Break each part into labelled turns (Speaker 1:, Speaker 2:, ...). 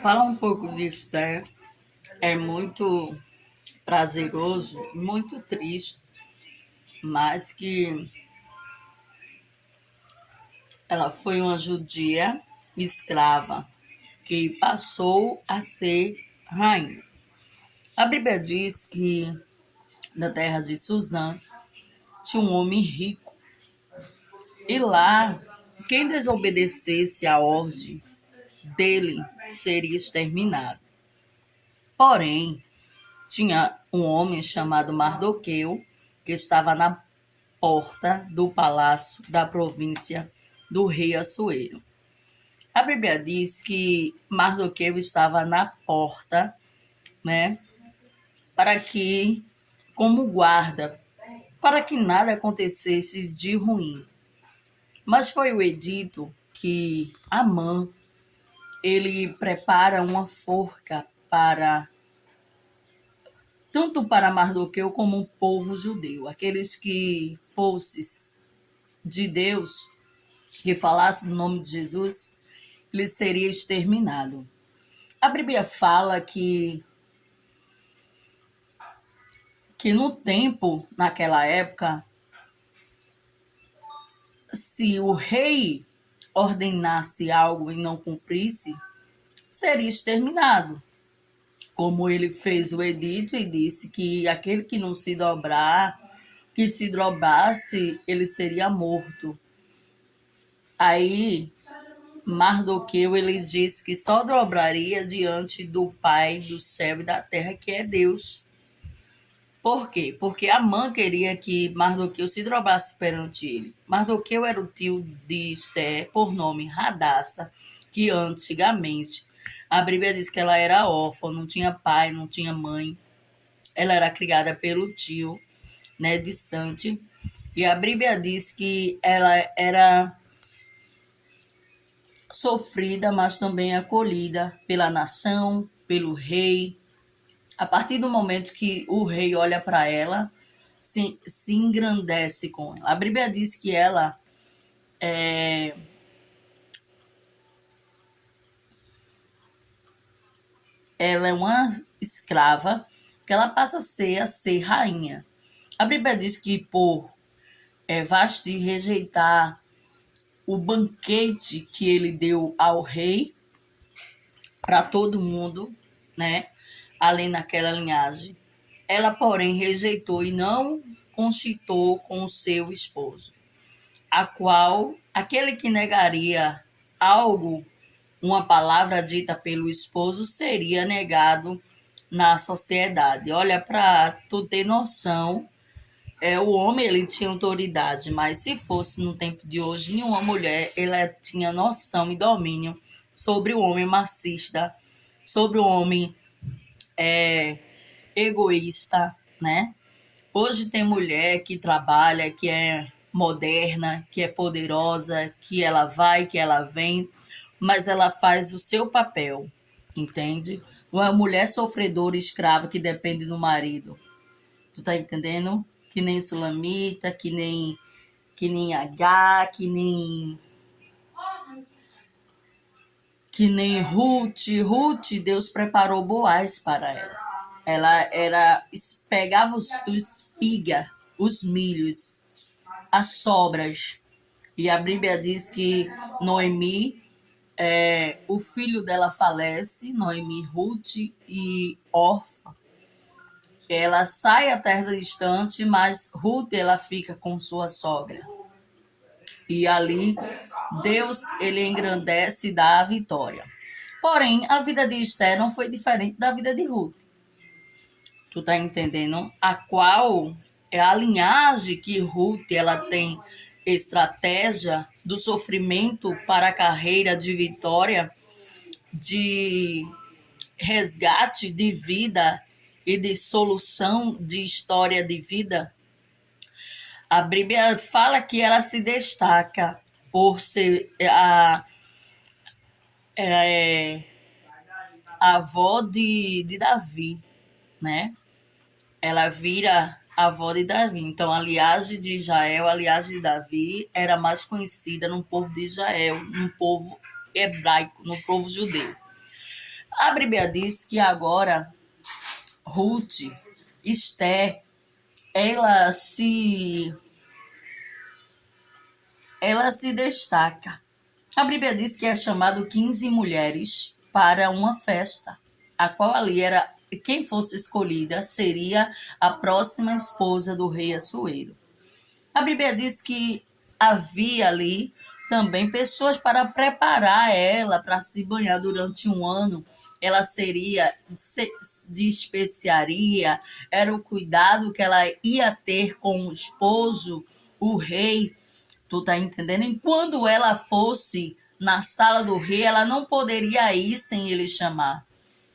Speaker 1: Fala um pouco de Esther. É muito prazeroso, muito triste, mas que ela foi uma judia escrava que passou a ser rainha. A Bíblia diz que na terra de Suzã tinha um homem rico e lá quem desobedecesse à ordem dele seria exterminado. Porém, tinha um homem chamado Mardoqueu que estava na porta do palácio da província do rei Assuero. A Bíblia diz que Mardoqueu estava na porta, né, para que, como guarda, para que nada acontecesse de ruim. Mas foi o edito que Amã, ele prepara uma forca para tanto para Mardoqueu como o povo judeu, aqueles que fossem de Deus, que falasse no nome de Jesus, ele seria exterminado. A Bíblia fala que no tempo, naquela época, se o rei ordenasse algo e não cumprisse, seria exterminado. Como ele fez o edito e disse que aquele que não se dobrar, que se dobrasse, ele seria morto. Aí Mardoqueu, ele disse que só dobraria diante do Pai do céu e da terra, que é Deus. Por quê? Porque Amã queria que Mardoqueu se dobrasse perante ele. Mardoqueu era o tio de Esther, por nome Radassa, que antigamente a Bíblia diz que ela era órfã, não tinha pai, não tinha mãe. Ela era criada pelo tio, né, distante. E a Bíblia diz que ela era sofrida, mas também acolhida pela nação, pelo rei. A partir do momento que o rei olha para ela, se engrandece com ela. A Bíblia diz que ela é uma escrava, que ela passa a ser rainha. A Bíblia diz que por Vasti rejeitar o banquete que ele deu ao rei, para todo mundo, né? Além daquela linhagem, ela, porém, rejeitou e não concitou com o seu esposo, a qual aquele que negaria algo, uma palavra dita pelo esposo, seria negado na sociedade. Olha, para tu ter noção, o homem ele tinha autoridade, mas se fosse no tempo de hoje, nenhuma mulher ela tinha noção e domínio sobre o homem machista, sobre o homem egoísta, né? Hoje tem mulher que trabalha, que é moderna, que é poderosa, que ela vai, que ela vem, mas ela faz o seu papel, entende? Não é uma mulher sofredora, escrava, que depende do marido. Tu tá entendendo? Que nem Sulamita, que nem H, que nem Ruth. Ruth, Deus preparou Boaz para ela. Ela pegava os espiga, os milhos, as sobras. E a Bíblia diz que Noemi, o filho dela falece, Noemi, Ruth e Orfa. Ela sai a terra distante, mas Ruth ela fica com sua sogra. E ali Deus ele engrandece e dá a vitória. Porém, a vida de Esther não foi diferente da vida de Ruth. Tu tá entendendo? A qual é a linhagem que Ruth ela tem estratégia do sofrimento para a carreira de vitória, de resgate de vida e de solução de história de vida. A Bíblia fala que ela se destaca por ser a avó de Davi, né? Ela vira a avó de Davi. Então, a linhagem de Israel, a linhagem de Davi, era mais conhecida no povo de Israel, no povo hebraico, no povo judeu. A Bíblia diz que agora Ruth, Esther, ela se, ela se destaca. A Bíblia diz que é chamado 15 mulheres para uma festa, a qual ali era quem fosse escolhida seria a próxima esposa do rei Assuero. A Bíblia diz que havia ali também pessoas para preparar ela para se banhar durante um ano. Ela seria de especiaria, era o cuidado que ela ia ter com o esposo, o rei. Tu tá entendendo? E quando ela fosse na sala do rei, ela não poderia ir sem ele chamar.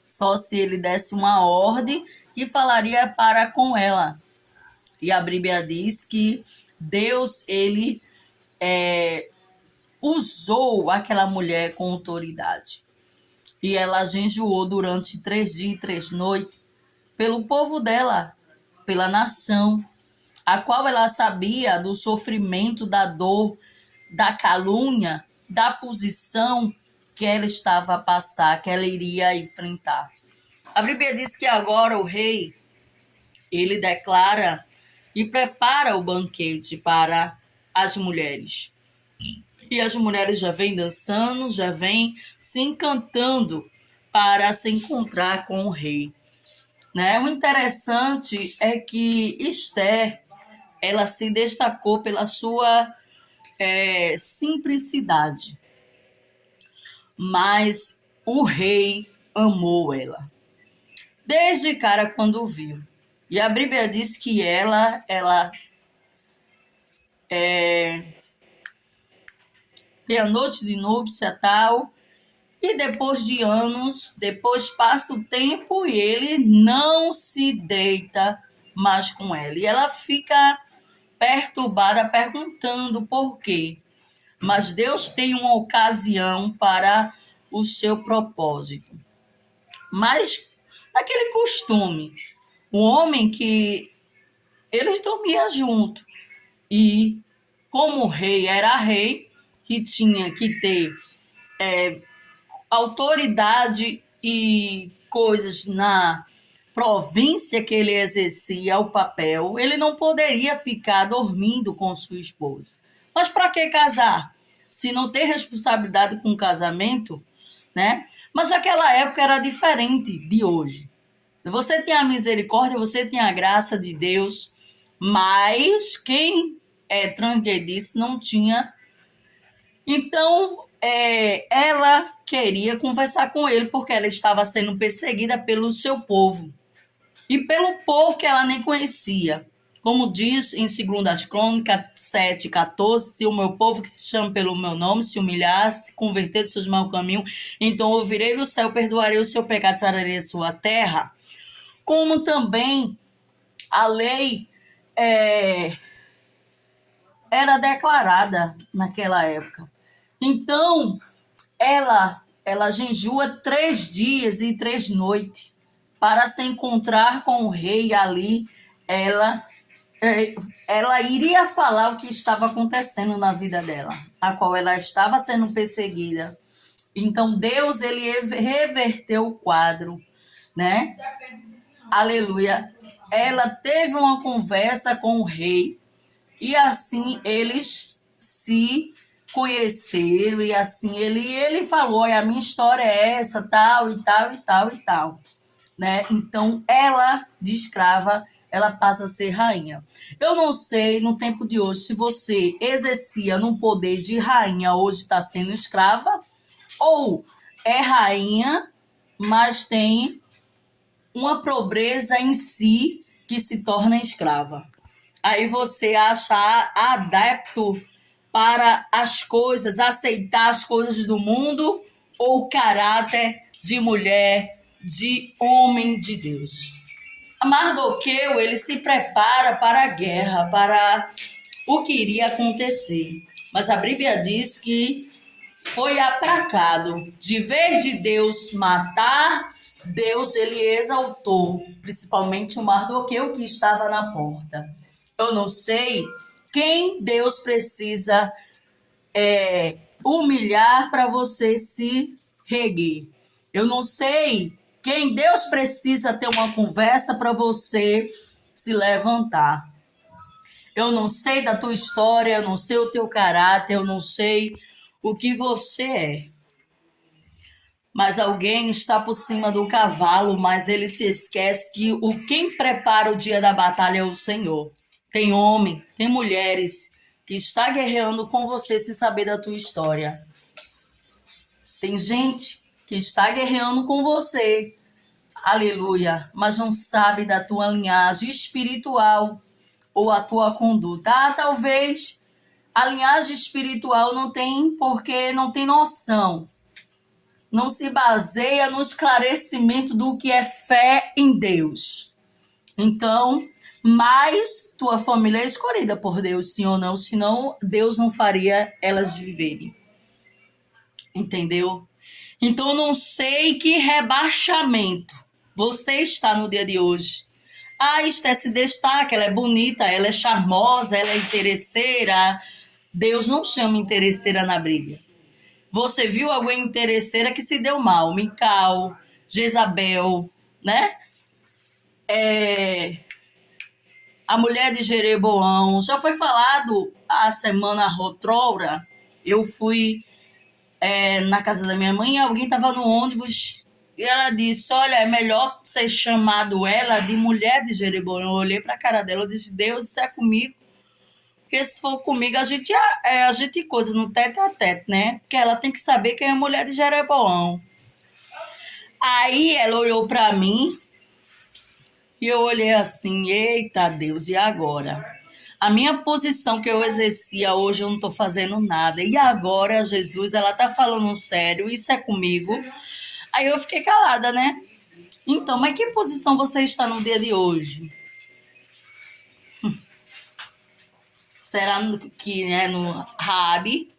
Speaker 1: Só se ele desse uma ordem e falaria para com ela. E a Bíblia diz que Deus, ele usou aquela mulher com autoridade. E ela jejuou durante 3 dias e 3 noites pelo povo dela, pela nação, a qual ela sabia do sofrimento, da dor, da calúnia, da posição que ela estava a passar, que ela iria enfrentar. A Bíblia diz que agora o rei, ele declara e prepara o banquete para as mulheres. E as mulheres já vêm dançando, já vêm se encantando para se encontrar com o rei. Né? O interessante é que Esther, ela se destacou pela sua simplicidade, mas o rei amou ela desde cara quando viu. E a Bíblia diz que ela tem a noite de núpcia tal, e depois de anos, depois passa o tempo e ele não se deita mais com ela. E ela fica perturbada, perguntando por quê. Mas Deus tem uma ocasião para o seu propósito. Mas, naquele costume, o homem que eles dormiam junto. E, como o rei era rei, que tinha que ter autoridade e coisas na província que ele exercia o papel, ele não poderia ficar dormindo com sua esposa. Mas para que casar? Se não tem responsabilidade com o casamento, né? Mas naquela época era diferente de hoje. Você tem a misericórdia, você tem a graça de Deus, mas quem transgredice não tinha. Então, ela queria conversar com ele porque ela estava sendo perseguida pelo seu povo e pelo povo que ela nem conhecia. Como diz em 2 Crônicas 7:14, se o meu povo que se chama pelo meu nome se humilhar, se converter dos seus maus caminhos, então ouvirei do céu, perdoarei o seu pecado, sararei a sua terra. Como também a lei era declarada naquela época. Então, ela jejua 3 dias e 3 noites para se encontrar com o rei ali. Ela iria falar o que estava acontecendo na vida dela, a qual ela estava sendo perseguida. Então, Deus, ele reverteu o quadro, né? Aleluia. Ela teve uma conversa com o rei e assim eles se conheceram e assim ele falou, a minha história é essa, tal e tal e tal e tal, né? Então ela de escrava, ela passa a ser rainha. Eu não sei no tempo de hoje se você exercia no poder de rainha, hoje está sendo escrava, ou é rainha, mas tem uma pobreza em si que se torna escrava. Aí você acha adepto para as coisas, aceitar as coisas do mundo ou caráter de mulher, de homem de Deus. Mardoqueu, ele se prepara para a guerra, para o que iria acontecer. Mas a Bíblia diz que foi aplacado. De vez de Deus matar, Deus ele exaltou, principalmente o Mardoqueu que estava na porta. Eu não sei quem Deus precisa humilhar para você se reguer. Eu não sei quem Deus precisa ter uma conversa para você se levantar. Eu não sei da tua história, eu não sei o teu caráter, eu não sei o que você é. Mas alguém está por cima do cavalo, mas ele se esquece que quem prepara o dia da batalha é o Senhor. Tem homem, tem mulheres que está guerreando com você sem saber da tua história. Tem gente que está guerreando com você, aleluia, mas não sabe da tua linhagem espiritual ou a tua conduta. Talvez a linhagem espiritual não tem porque não tem noção. Não se baseia no esclarecimento do que é fé em Deus. Então, mas tua família é escolhida por Deus, sim ou não, senão Deus não faria elas viverem. Entendeu? Então, eu não sei que rebaixamento você está no dia de hoje. Esther se destaca, ela é bonita, ela é charmosa, ela é interesseira. Deus não chama interesseira na briga. Você viu alguém interesseira que se deu mal? Mical, Jezabel, né? A mulher de Jeroboão. Já foi falado a semana outrora. Eu fui na casa da minha mãe, alguém estava no ônibus e ela disse, olha, é melhor ser chamado ela de mulher de Jeroboão. Eu olhei para a cara dela e disse, Deus, isso é comigo. Porque se for comigo, a gente coisa no tete a tete, né? Porque ela tem que saber quem é a mulher de Jeroboão. Aí ela olhou para mim e eu olhei assim, eita Deus, e agora? A minha posição que eu exercia hoje, eu não estou fazendo nada. E agora, Jesus, ela tá falando sério, isso é comigo. Aí eu fiquei calada, né? Então, mas que posição você está no dia de hoje? Será que é no Rabi?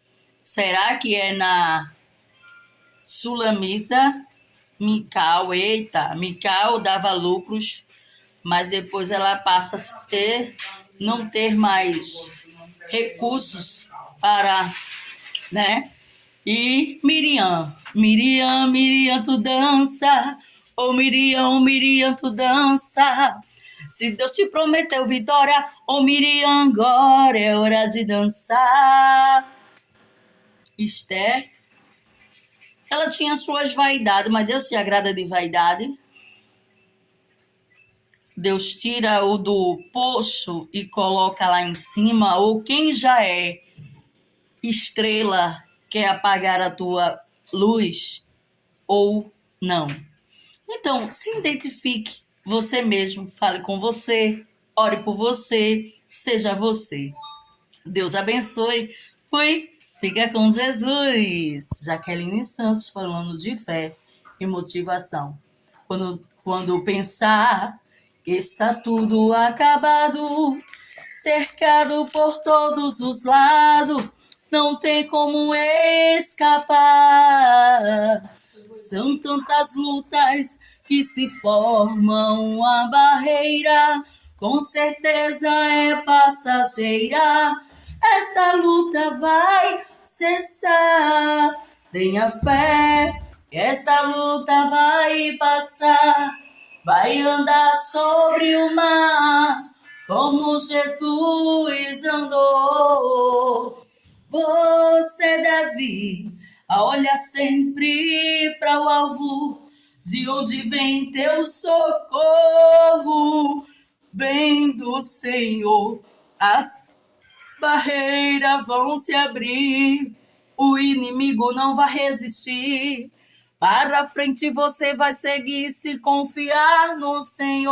Speaker 1: Será que é na Sulamita? Mical, eita, Mical dava lucros, mas depois ela passa a não ter mais recursos para, né? E Miriam, tu dança, Miriam, tu dança. Se Deus te prometeu vitória, Miriam, agora é hora de dançar. Esther, ela tinha suas vaidades, mas Deus se agrada de vaidade. Deus tira o do poço e coloca lá em cima, ou quem já é estrela quer apagar a tua luz ou não. Então, se identifique você mesmo, fale com você, ore por você, seja você. Deus abençoe. Fica com Jesus. Jaqueline Santos falando de fé e motivação. Quando pensar que está tudo acabado, cercado por todos os lados, não tem como escapar. São tantas lutas que se formam uma barreira, com certeza é passageira. Esta luta vai cessar. Tenha fé, esta luta vai passar. Vai andar sobre o mar, como Jesus andou. Você deve olhar sempre para o alvo, de onde vem teu socorro. Vem do Senhor, as barreiras vão se abrir, o inimigo não vai resistir. Para frente você vai seguir se confiar no Senhor.